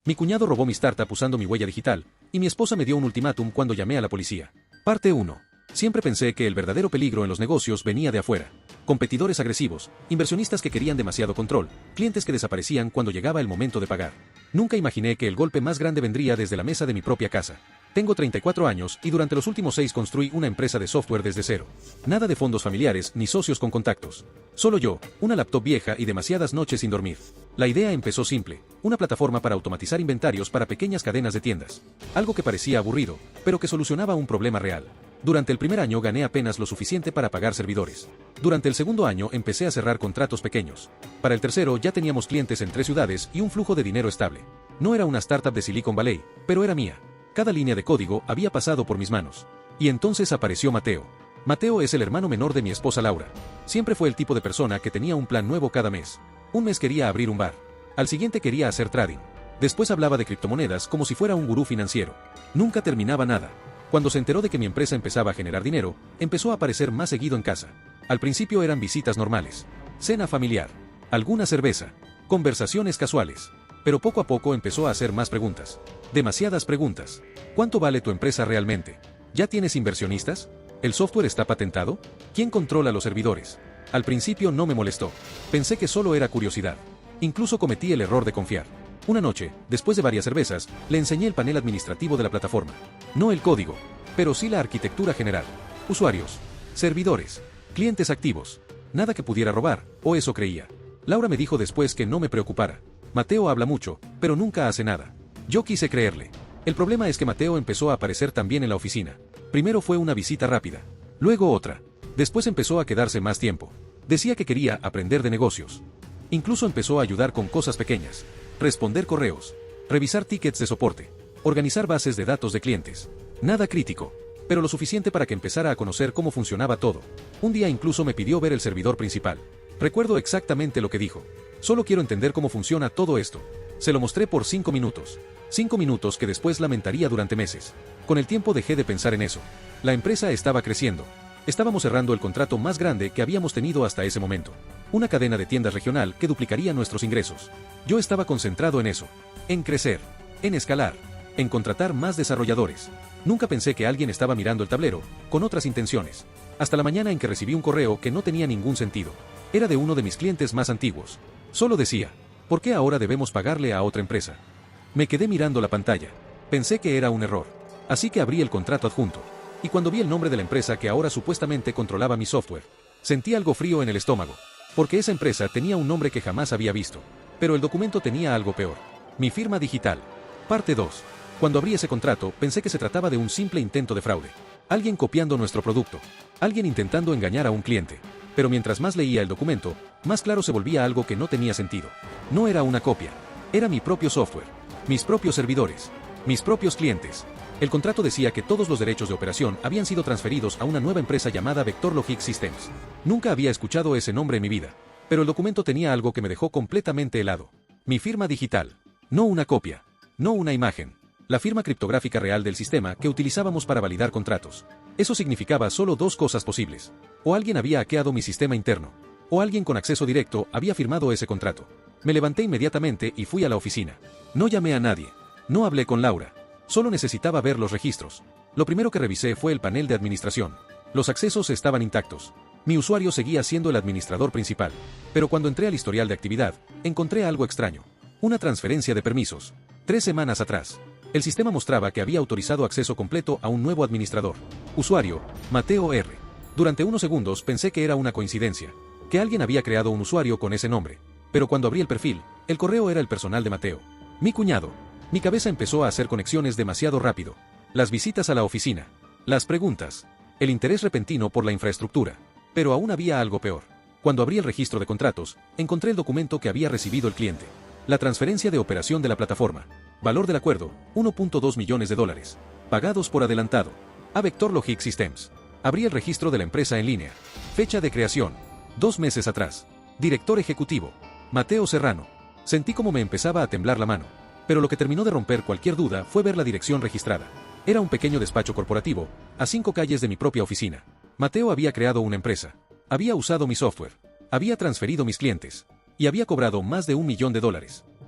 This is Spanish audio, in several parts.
Mi cuñado robó mi startup usando mi huella digital, y mi esposa me dio un ultimátum cuando llamé a la policía. Parte 1. Siempre pensé que el verdadero peligro en los negocios venía de afuera. Competidores agresivos, inversionistas que querían demasiado control, clientes que desaparecían cuando llegaba el momento de pagar. Nunca imaginé que el golpe más grande vendría desde la mesa de mi propia casa. Tengo 34 años y durante los últimos 6 construí una empresa de software desde cero. Nada de fondos familiares ni socios con contactos. Solo yo, una laptop vieja y demasiadas noches sin dormir. La idea empezó simple, una plataforma para automatizar inventarios para pequeñas cadenas de tiendas. Algo que parecía aburrido, pero que solucionaba un problema real. Durante el primer año gané apenas lo suficiente para pagar servidores. Durante el segundo año empecé a cerrar contratos pequeños. Para el tercero ya teníamos clientes en 3 ciudades y un flujo de dinero estable. No era una startup de Silicon Valley, pero era mía. Cada línea de código había pasado por mis manos. Y entonces apareció Mateo. Mateo es el hermano menor de mi esposa Laura. Siempre fue el tipo de persona que tenía un plan nuevo cada mes. Un mes quería abrir un bar. Al siguiente quería hacer trading. Después hablaba de criptomonedas como si fuera un gurú financiero. Nunca terminaba nada. Cuando se enteró de que mi empresa empezaba a generar dinero, empezó a aparecer más seguido en casa. Al principio eran visitas normales, cena familiar, alguna cerveza, conversaciones casuales. Pero poco a poco empezó a hacer más preguntas. Demasiadas preguntas. ¿Cuánto vale tu empresa realmente? ¿Ya tienes inversionistas? ¿El software está patentado? ¿Quién controla los servidores? Al principio no me molestó. Pensé que solo era curiosidad. Incluso cometí el error de confiar. Una noche, después de varias cervezas, le enseñé el panel administrativo de la plataforma. No el código, pero sí la arquitectura general. Usuarios, servidores, clientes activos. Nada que pudiera robar, o eso creía. Laura me dijo después que no me preocupara. Mateo habla mucho, pero nunca hace nada. Yo quise creerle. El problema es que Mateo empezó a aparecer también en la oficina. Primero fue una visita rápida, luego otra. Después empezó a quedarse más tiempo. Decía que quería aprender de negocios. Incluso empezó a ayudar con cosas pequeñas. Responder correos, revisar tickets de soporte, organizar bases de datos de clientes. Nada crítico, pero lo suficiente para que empezara a conocer cómo funcionaba todo. Un día incluso me pidió ver el servidor principal. Recuerdo exactamente lo que dijo. Solo quiero entender cómo funciona todo esto. Se lo mostré por 5 minutos. 5 minutos que después lamentaría durante meses. Con el tiempo dejé de pensar en eso. La empresa estaba creciendo. Estábamos cerrando el contrato más grande que habíamos tenido hasta ese momento. Una cadena de tiendas regional que duplicaría nuestros ingresos. Yo estaba concentrado en eso. En crecer. En escalar. En contratar más desarrolladores. Nunca pensé que alguien estaba mirando el tablero, con otras intenciones. Hasta la mañana en que recibí un correo que no tenía ningún sentido. Era de uno de mis clientes más antiguos. Solo decía, ¿por qué ahora debemos pagarle a otra empresa? Me quedé mirando la pantalla. Pensé que era un error. Así que abrí el contrato adjunto. Y cuando vi el nombre de la empresa que ahora supuestamente controlaba mi software, sentí algo frío en el estómago. Porque esa empresa tenía un nombre que jamás había visto. Pero el documento tenía algo peor. Mi firma digital. Parte 2. Cuando abrí ese contrato, pensé que se trataba de un simple intento de fraude. Alguien copiando nuestro producto. Alguien intentando engañar a un cliente. Pero mientras más leía el documento, más claro se volvía algo que no tenía sentido. No era una copia. Era mi propio software. Mis propios servidores. Mis propios clientes. El contrato decía que todos los derechos de operación habían sido transferidos a una nueva empresa llamada Vector Logic Systems. Nunca había escuchado ese nombre en mi vida. Pero el documento tenía algo que me dejó completamente helado. Mi firma digital. No una copia. No una imagen. La firma criptográfica real del sistema que utilizábamos para validar contratos. Eso significaba solo 2 cosas posibles. O alguien había hackeado mi sistema interno. O alguien con acceso directo había firmado ese contrato. Me levanté inmediatamente y fui a la oficina. No llamé a nadie. No hablé con Laura. Solo necesitaba ver los registros. Lo primero que revisé fue el panel de administración. Los accesos estaban intactos. Mi usuario seguía siendo el administrador principal. Pero cuando entré al historial de actividad, encontré algo extraño. Una transferencia de permisos. 3 semanas atrás. El sistema mostraba que había autorizado acceso completo a un nuevo administrador. Usuario, Mateo R. Durante unos segundos pensé que era una coincidencia. Que alguien había creado un usuario con ese nombre. Pero cuando abrí el perfil, el correo era el personal de Mateo. Mi cuñado. Mi cabeza empezó a hacer conexiones demasiado rápido. Las visitas a la oficina. Las preguntas. El interés repentino por la infraestructura. Pero aún había algo peor. Cuando abrí el registro de contratos, encontré el documento que había recibido el cliente. La transferencia de operación de la plataforma. Valor del acuerdo, $1.2 millones. Pagados por adelantado. A Vector Logic Systems. Abrí el registro de la empresa en línea. Fecha de creación. 2 meses atrás. Director ejecutivo. Mateo Serrano. Sentí como me empezaba a temblar la mano. Pero lo que terminó de romper cualquier duda fue ver la dirección registrada. Era un pequeño despacho corporativo, a 5 calles de mi propia oficina. Mateo había creado una empresa. Había usado mi software. Había transferido mis clientes. Y había cobrado más de $1 millón.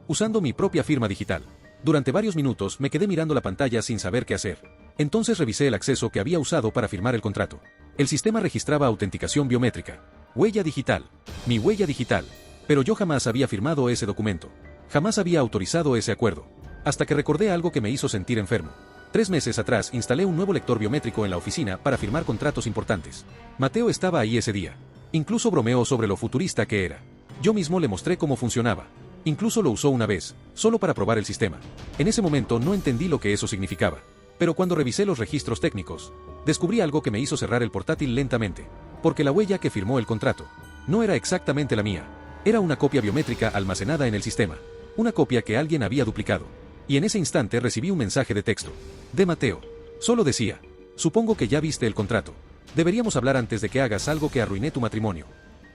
Usando mi propia firma digital. Durante varios minutos me quedé mirando la pantalla sin saber qué hacer. Entonces revisé el acceso que había usado para firmar el contrato. El sistema registraba autenticación biométrica. Huella digital. Mi huella digital. Pero yo jamás había firmado ese documento. Jamás había autorizado ese acuerdo. Hasta que recordé algo que me hizo sentir enfermo. 3 meses atrás instalé un nuevo lector biométrico en la oficina para firmar contratos importantes. Mateo estaba ahí ese día. Incluso bromeó sobre lo futurista que era. Yo mismo le mostré cómo funcionaba. Incluso lo usó una vez, solo para probar el sistema. En ese momento no entendí lo que eso significaba. Pero cuando revisé los registros técnicos, descubrí algo que me hizo cerrar el portátil lentamente. Porque la huella que firmó el contrato no era exactamente la mía. Era una copia biométrica almacenada en el sistema. Una copia que alguien había duplicado. Y en ese instante recibí un mensaje de texto. De Mateo. Solo decía: supongo que ya viste el contrato. Deberíamos hablar antes de que hagas algo que arruiné tu matrimonio.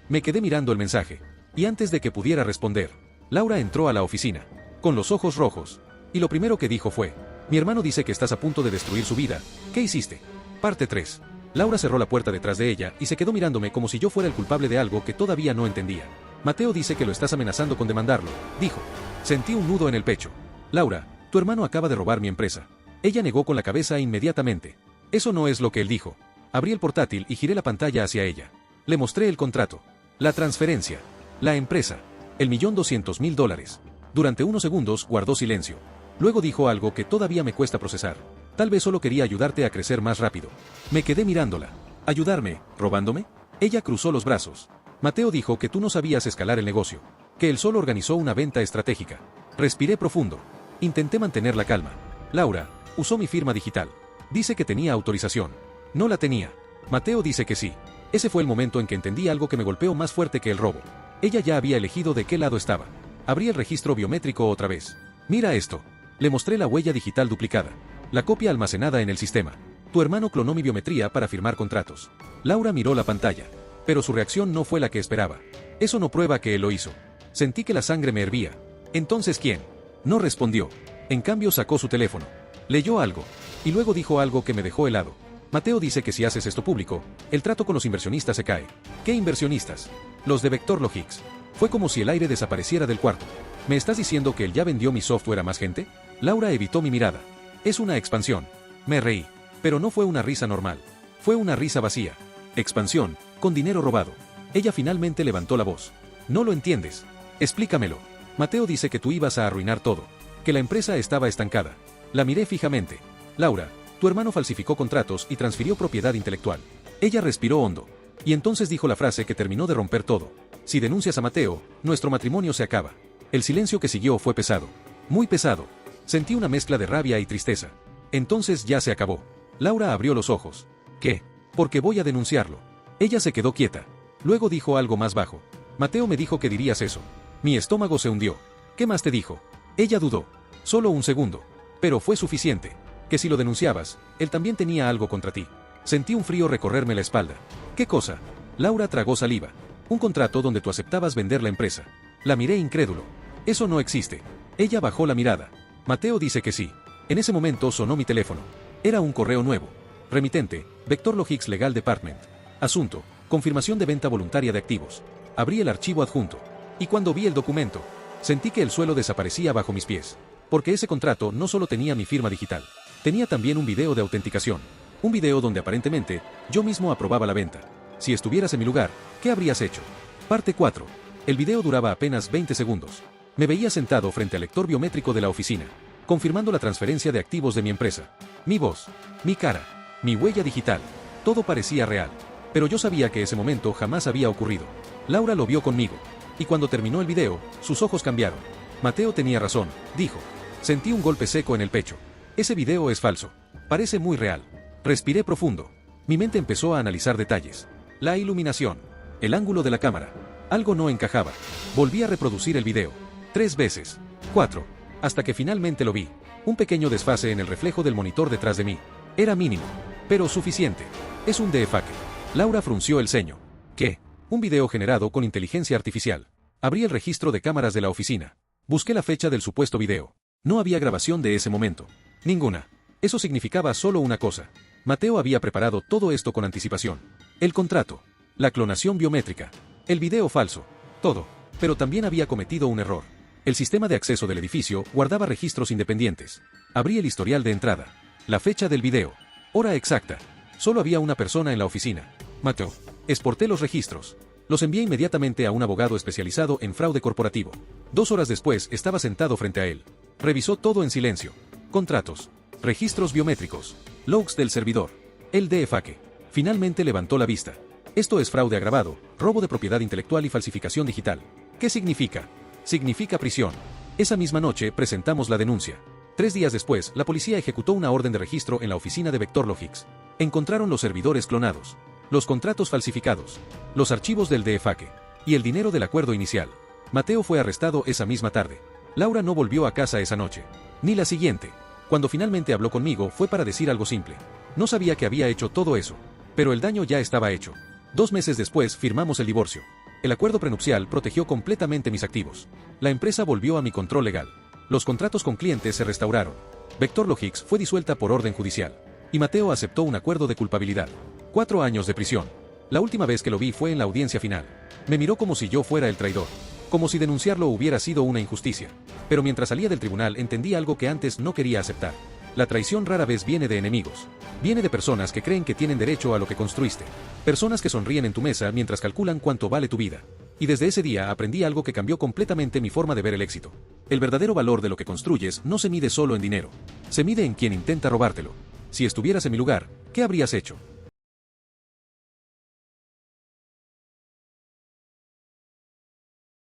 Me quedé mirando el mensaje. Y antes de que pudiera responder, Laura entró a la oficina, con los ojos rojos. Y lo primero que dijo fue: mi hermano dice que estás a punto de destruir su vida. ¿Qué hiciste? Parte 3. Laura cerró la puerta detrás de ella y se quedó mirándome como si yo fuera el culpable de algo que todavía no entendía. Mateo dice que lo estás amenazando con demandarlo, dijo. Sentí un nudo en el pecho. Laura, tu hermano acaba de robar mi empresa. Ella negó con la cabeza inmediatamente. Eso no es lo que él dijo. Abrí el portátil y giré la pantalla hacia ella. Le mostré el contrato, la transferencia, la empresa, el $1.200.000. Durante unos segundos guardó silencio. Luego dijo algo que todavía me cuesta procesar. Tal vez solo quería ayudarte a crecer más rápido. Me quedé mirándola. ¿Ayudarme? ¿Robándome? Ella cruzó los brazos. Mateo dijo que tú no sabías escalar el negocio, que él solo organizó una venta estratégica. Respiré profundo. Intenté mantener la calma. Laura usó mi firma digital. Dice que tenía autorización. No la tenía. Mateo dice que sí. Ese fue el momento en que entendí algo que me golpeó más fuerte que el robo. Ella ya había elegido de qué lado estaba. Abrí el registro biométrico otra vez. Mira esto. Le mostré la huella digital duplicada. La copia almacenada en el sistema. Tu hermano clonó mi biometría para firmar contratos. Laura miró la pantalla. Pero su reacción no fue la que esperaba. Eso no prueba que él lo hizo. Sentí que la sangre me hervía. Entonces, ¿quién? No respondió. En cambio sacó su teléfono. Leyó algo. Y luego dijo algo que me dejó helado. Mateo dice que si haces esto público, el trato con los inversionistas se cae. ¿Qué inversionistas? Los de Vectorlogics. Fue como si el aire desapareciera del cuarto. ¿Me estás diciendo que él ya vendió mi software a más gente? Laura evitó mi mirada. Es una expansión. Me reí. Pero no fue una risa normal. Fue una risa vacía. Expansión, con dinero robado. Ella finalmente levantó la voz. No lo entiendes. Explícamelo. Mateo dice que tú ibas a arruinar todo. Que la empresa estaba estancada. La miré fijamente. Laura, tu hermano falsificó contratos y transfirió propiedad intelectual. Ella respiró hondo. Y entonces dijo la frase que terminó de romper todo. Si denuncias a Mateo, nuestro matrimonio se acaba. El silencio que siguió fue pesado. Muy pesado. Sentí una mezcla de rabia y tristeza. Entonces ya se acabó. Laura abrió los ojos. ¿Qué? Porque voy a denunciarlo. Ella se quedó quieta. Luego dijo algo más bajo. Mateo me dijo que dirías eso. Mi estómago se hundió. ¿Qué más te dijo? Ella dudó. Solo un segundo. Pero fue suficiente. Que si lo denunciabas, él también tenía algo contra ti. Sentí un frío recorrerme la espalda. ¿Qué cosa? Laura tragó saliva. Un contrato donde tú aceptabas vender la empresa. La miré incrédulo. Eso no existe. Ella bajó la mirada. Mateo dice que sí. En ese momento sonó mi teléfono. Era un correo nuevo. Remitente, Vectorlogics Legal Department. Asunto, confirmación de venta voluntaria de activos. Abrí el archivo adjunto. Y cuando vi el documento, sentí que el suelo desaparecía bajo mis pies. Porque ese contrato no solo tenía mi firma digital. Tenía también un video de autenticación. Un video donde aparentemente, yo mismo aprobaba la venta. Si estuvieras en mi lugar, ¿qué habrías hecho? Parte 4. El video duraba apenas 20 segundos. Me veía sentado frente al lector biométrico de la oficina, confirmando la transferencia de activos de mi empresa. Mi voz, mi cara, mi huella digital, todo parecía real. Pero yo sabía que ese momento jamás había ocurrido. Laura lo vio conmigo. Y cuando terminó el video, sus ojos cambiaron. Mateo tenía razón, dijo. Sentí un golpe seco en el pecho. Ese video es falso. Parece muy real. Respiré profundo. Mi mente empezó a analizar detalles. La iluminación. El ángulo de la cámara. Algo no encajaba. Volví a reproducir el video. 3 veces. 4. Hasta que finalmente lo vi. Un pequeño desfase en el reflejo del monitor detrás de mí. Era mínimo. Pero suficiente. Es un defake. Laura frunció el ceño. ¿Qué? Un video generado con inteligencia artificial. Abrí el registro de cámaras de la oficina. Busqué la fecha del supuesto video. No había grabación de ese momento. Ninguna. Eso significaba solo una cosa. Mateo había preparado todo esto con anticipación. El contrato. La clonación biométrica. El video falso. Todo. Pero también había cometido un error. El sistema de acceso del edificio guardaba registros independientes. Abrí el historial de entrada. La fecha del video. Hora exacta. Solo había una persona en la oficina. Mateo. Exporté los registros. Los envié inmediatamente a un abogado especializado en fraude corporativo. 2 horas después estaba sentado frente a él. Revisó todo en silencio. Contratos. Registros biométricos. Logs del servidor. El DFAque. Finalmente levantó la vista. Esto es fraude agravado, robo de propiedad intelectual y falsificación digital. ¿Qué significa? Significa prisión. Esa misma noche presentamos la denuncia. 3 días después, la policía ejecutó una orden de registro en la oficina de Vectorlogix. Encontraron los servidores clonados, los contratos falsificados, los archivos del DFAque y el dinero del acuerdo inicial. Mateo fue arrestado esa misma tarde. Laura no volvió a casa esa noche, ni la siguiente. Cuando finalmente habló conmigo fue para decir algo simple. No sabía que había hecho todo eso, pero el daño ya estaba hecho. 2 meses después firmamos el divorcio. El acuerdo prenupcial protegió completamente mis activos. La empresa volvió a mi control legal. Los contratos con clientes se restauraron. Vectorlogix fue disuelta por orden judicial. Y Mateo aceptó un acuerdo de culpabilidad. 4 años de prisión. La última vez que lo vi fue en la audiencia final. Me miró como si yo fuera el traidor. Como si denunciarlo hubiera sido una injusticia. Pero mientras salía del tribunal entendí algo que antes no quería aceptar. La traición rara vez viene de enemigos. Viene de personas que creen que tienen derecho a lo que construiste. Personas que sonríen en tu mesa mientras calculan cuánto vale tu vida. Y desde ese día aprendí algo que cambió completamente mi forma de ver el éxito. El verdadero valor de lo que construyes no se mide solo en dinero. Se mide en quien intenta robártelo. Si estuvieras en mi lugar, ¿qué habrías hecho?